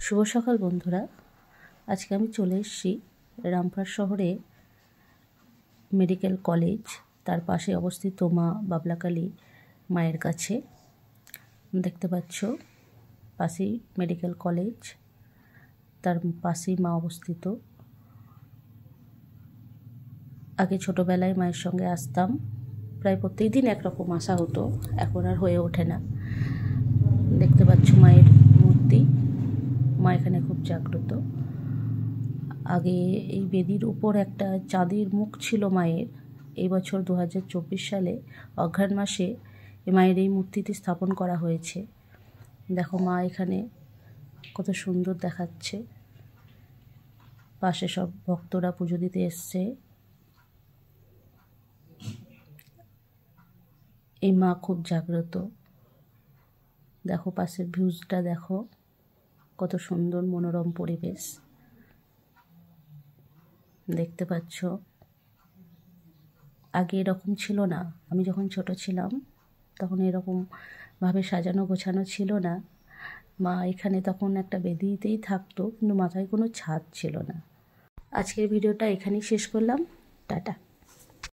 শুভ সকাল বন্ধুরা। আজকে আমি চলে এসেছি রামপুরহাট শহরে মেডিকেল কলেজ, তার পাশে অবস্থিত মা বাবলাকালী মায়ের কাছে। দেখতে পাচ্ছ পাশেই মেডিকেল কলেজ, তার পাশেই মা অবস্থিত। আগে ছোটোবেলায় মায়ের সঙ্গে আসতাম, প্রায় প্রত্যেক দিন একরকম আসা হতো, এখন আর হয়ে ওঠে না। দেখতে পাচ্ছ মায়ের মূর্তি, মা এখানে খুব জাগ্রত। আগে এই বেদির উপর একটা চাঁদের মুখ ছিল মায়ের। এই বছর 2024 সালে অঘ্রাণ মাসে মায়ের এই মূর্তিটি স্থাপন করা হয়েছে। দেখো মা এখানে কত সুন্দর দেখাচ্ছে। পাশে সব ভক্তরা পুজো দিতে এসছে। এই মা খুব জাগ্রত। দেখো পাশের ভিউজটা দেখো, কত সুন্দর মনোরম পরিবেশ দেখতে পাচ্ছ। আগে এরকম ছিল না, আমি যখন ছোট ছিলাম তখন এরকম ভাবে সাজানো গোছানো ছিল না। মা এখানে তখন একটা বেদিতেই থাকতো, কিন্তু মাথায় কোনো ছাদ ছিল না। আজকের ভিডিওটা এখানেই শেষ করলাম। টাটা।